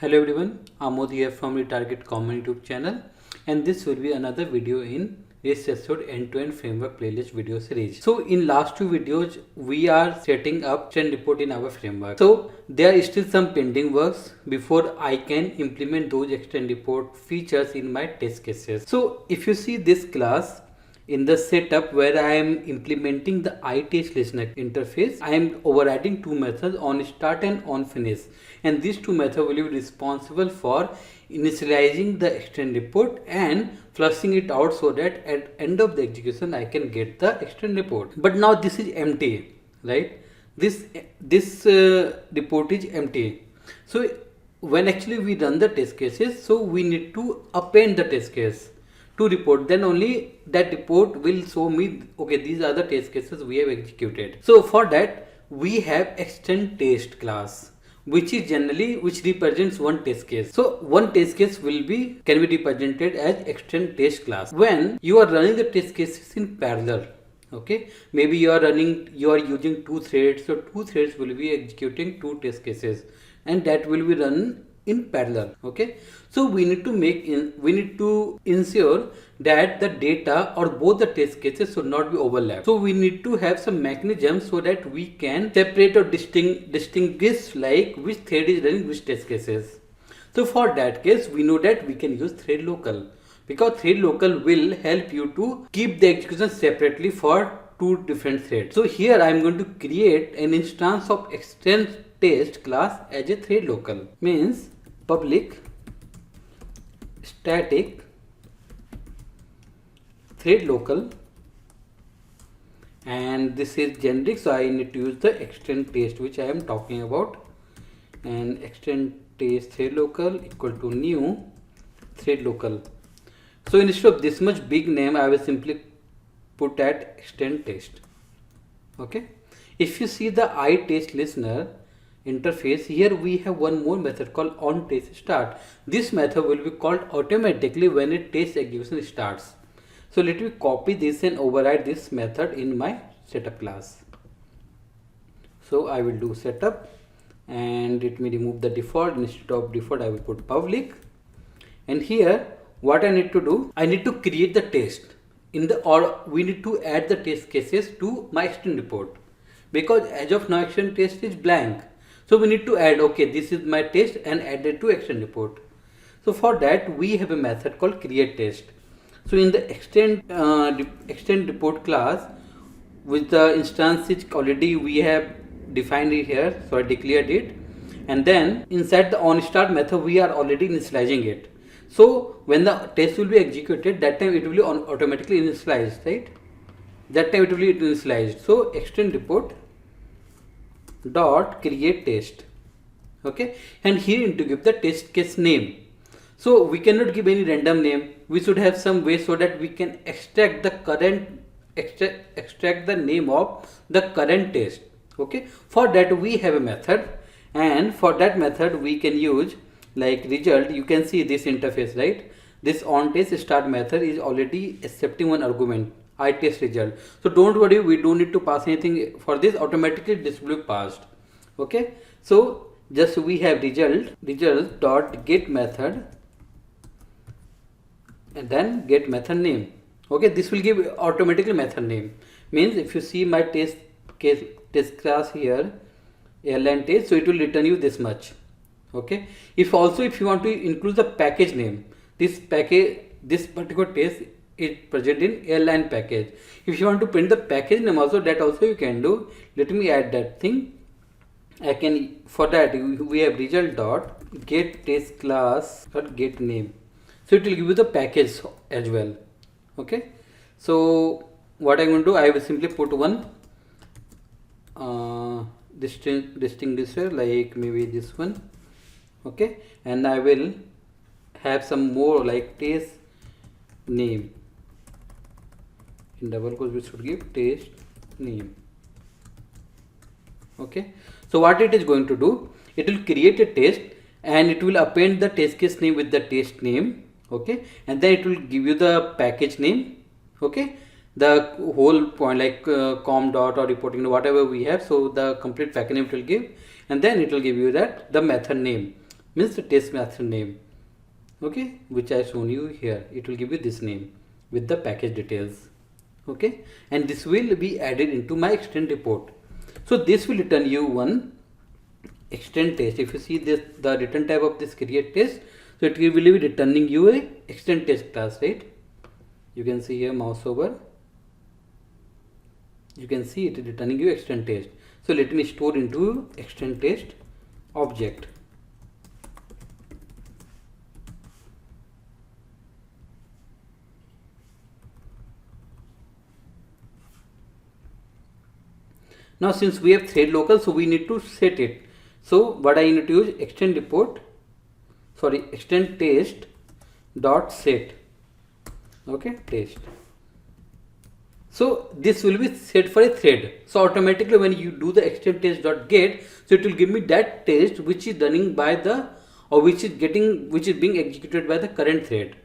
Hello everyone, Amod here from the Target Common YouTube channel, and this will be another video in Rest Assured End-to-End Framework playlist video series. So in last two videos we are setting up trend report in our framework. So there is still some pending works before I can implement those extend report features in my test cases. So if you see this class, in the setup where I am implementing the iTest listener interface, I am overriding two methods, on start and on finish, and these two methods will be responsible for initializing the extend report and flushing it out so that at end of the execution I can get the extend report. But now this is empty, right? This report is empty. So when actually we run the test cases, so we need to append the test case to report, then only that report will show me, okay, these are the test cases we have executed. So for that we have ExtentTest class, which represents one test case. So one test case can be represented as ExtentTest class when you are running the test cases in parallel. Okay, maybe you are using two threads, so two threads will be executing two test cases and that will be run in parallel. Okay, so we need to ensure that the data or both the test cases should not be overlapped. So we need to have some mechanism so that we can separate or distinguish like which thread is running which test cases. So for that case we know that we can use ThreadLocal, because ThreadLocal will help you to keep the execution separately for two different threads. So here I am going to create an instance of ExtentTest class as a ThreadLocal. Means public static ThreadLocal, and this is generic, so I need to use the ExtentTest which I am talking about, and ExtentTest ThreadLocal equal to new ThreadLocal. So instead of this much big name I will simply put at ExtentTest. Okay, if you see the iTest listener interface, here we have one more method called onTestStart. This method will be called automatically when a test execution starts. So let me copy this and override this method in my setup class. So I will do setup and let me remove the default. Instead of default I will put public, and here what I need to do, I need to create the test we need to add the test cases to my extend report, because as of now ExtentTest is blank. So we need to add, okay, this is my test, and add it to extend report. So for that we have a method called create test. So in the extend report class, with the instances already we have defined it here, so I declared it, and then inside the onStart method we are already initializing it. So when the test will be executed, that time it will be automatically initialized, right? That time it will be initialized. So extend report dot create test. Okay, and here you need to give the test case name. So we cannot give any random name. We should have some way so that we can extract the name of the current test. Okay, for that we have a method, and for that method we can use like result. You can see this interface, right? This onTestStart method is already accepting one argument, iTest result. So don't worry, we don't need to pass anything for this, automatically this will be passed. Okay, so just we have result dot get method and then get method name. Okay, this will give automatically method name. Means if you see my test class here, airline test, so it will return you this much. Okay, if you want to include the package name, this particular test is present in airline package. If you want to print the package name also, that also you can do. Let me add that thing. I can, for that we have result dot get test class dot get name, so it will give you the package as well. Okay, so what I'm going to do, I will simply put one distinguisher, like maybe this one. Okay, and I will have some more like test name. In double quotes we should give test name. Okay, so what it is going to do, it will create a test and it will append the test case name with the test name. Okay, and then it will give you the package name. Okay, the whole point like com dot or reporting whatever we have, so the complete package name it will give, and then it will give you that the method name. means the test method name, okay, which I shown you here. It will give you this name with the package details, okay, and this will be added into my extend report. So this will return you one extend test. If you see this, the return type of this create test, so it will be returning you a extend test class, right? You can see here mouse over, you can see it returning you extend test. So let me store into extend test object. Now since we have thread local, so we need to set it. So what I need to use, extend test dot set, okay, test. So this will be set for a thread. So automatically when you do the extend test dot get, so it will give me that test which is running by the, or which is being executed by the current thread,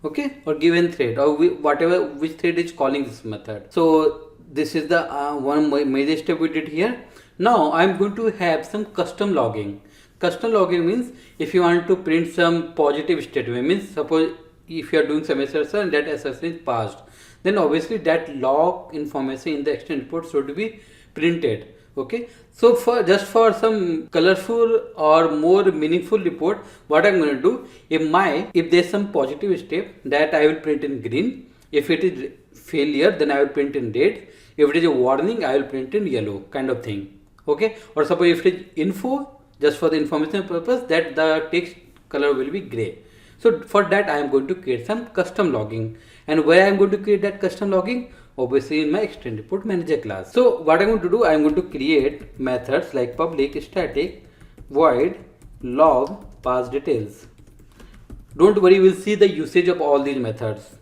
okay, or given thread, or whatever which thread is calling this method. So this is the one major step we did here. Now I am going to have some custom logging. Custom logging means if you want to print some positive statement, means suppose if you are doing some assertion and that assertion is passed, then obviously that log information in the extend report should be printed, okay. So for just for some colorful or more meaningful report, what I'm going to do, if there's some positive step, that I will print in green. If it is failure, then I will print in red. If it is a warning, I will print in yellow, kind of thing, okay. Or suppose if it is info, just for the information purpose, that the text color will be gray. So for that I am going to create some custom logging. And where I am going to create that custom logging? Obviously in my extend report manager class. So what I am going to do, I am going to create methods like public static void log pass details. Don't worry, we will see the usage of all these methods.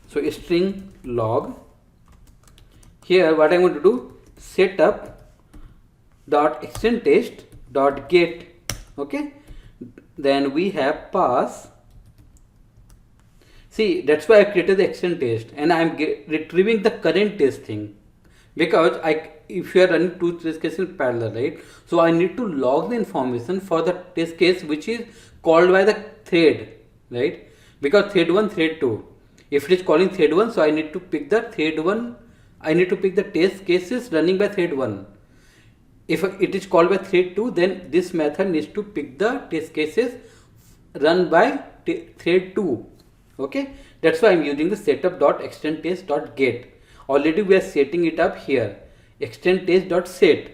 So string log. Here what I am going to do, setup dot extend test dot get, okay. Then we have pass. See, that's why I created the extend test, and I am retrieving the current test thing, because if you are running two test cases in parallel, right? So I need to log the information for the test case which is called by the thread, right? Because thread 1, thread 2. If it is calling thread 1, so I need to pick the thread 1. I need to pick the test cases running by thread 1. If it is called by thread 2, then this method needs to pick the test cases run by thread 2. Okay, that's why I'm using the setup.extendTest.get. Already we are setting it up here, extendTest.set.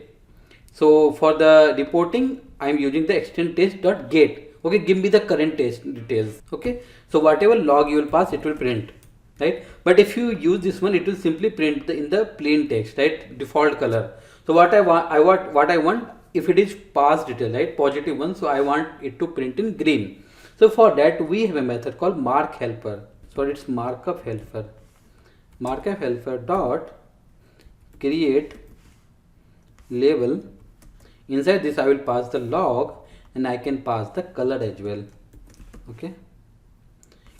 So for the reporting, I'm using the extendTest.get. Okay, give me the current test details. Okay, so whatever log you will pass, it will print, right? But if you use this one, it will simply print in the plain text, right? Default color. So what I want, if it is pass detail, right? Positive one, so I want it to print in green. So for that we have a method called mark helper. So it's markup helper. Markup helper dot create label. Inside this I will pass the log and I can pass the color as well. Okay.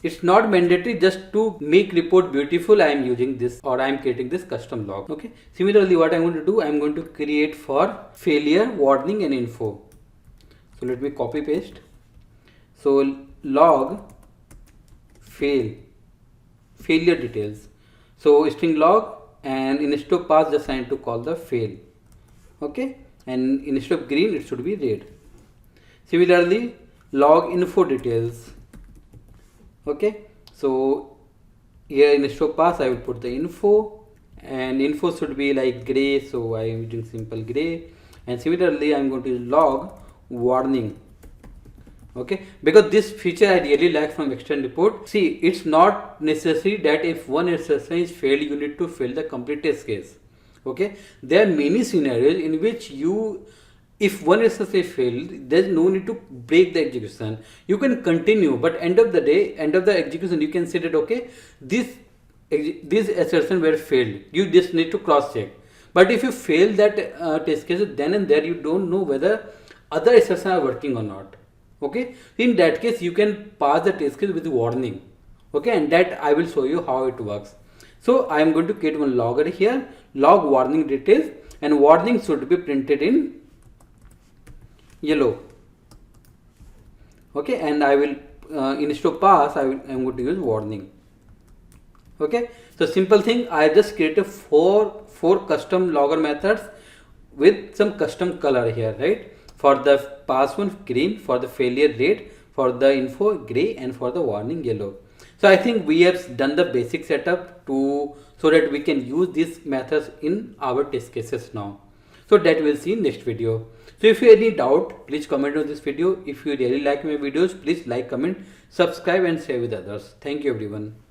It's not mandatory, just to make report beautiful I am using this, or I am creating this custom log. Okay. Similarly, what I am going to do, I am going to create for failure, warning and info. So let me copy paste. So log failure details. So string log, and instead of pass just I need to call the fail. Okay, and instead of green it should be red. Similarly, log info details. Okay, so here instead of pass I will put the info, and info should be like gray, so I am using simple gray. And similarly I am going to log warning. Okay, because this feature I really like from extend report. See, it's not necessary that if one assertion is failed, you need to fail the complete test case. Okay, there are many scenarios in which if one assertion is failed, there is no need to break the execution. You can continue, but end of the execution, you can say that okay, these assertions were failed. You just need to cross check. But if you fail that test case, then and there you don't know whether other assertions are working or not. Okay, in that case you can pass the test case with warning. Okay, and that I will show you how it works. So I am going to create one logger here, log warning details, and warning should be printed in yellow. Okay, and I will instead of pass I'm going to use warning. Okay, so simple thing, I just created four custom logger methods with some custom color here, right? For the pass one green, for the failure red, for the info gray, and for the warning yellow. So I think we have done the basic setup to so that we can use these methods in our test cases now. So that we'll see in next video. So if you have any doubt, please comment on this video. If you really like my videos, please like, comment, subscribe and share with others. Thank you everyone.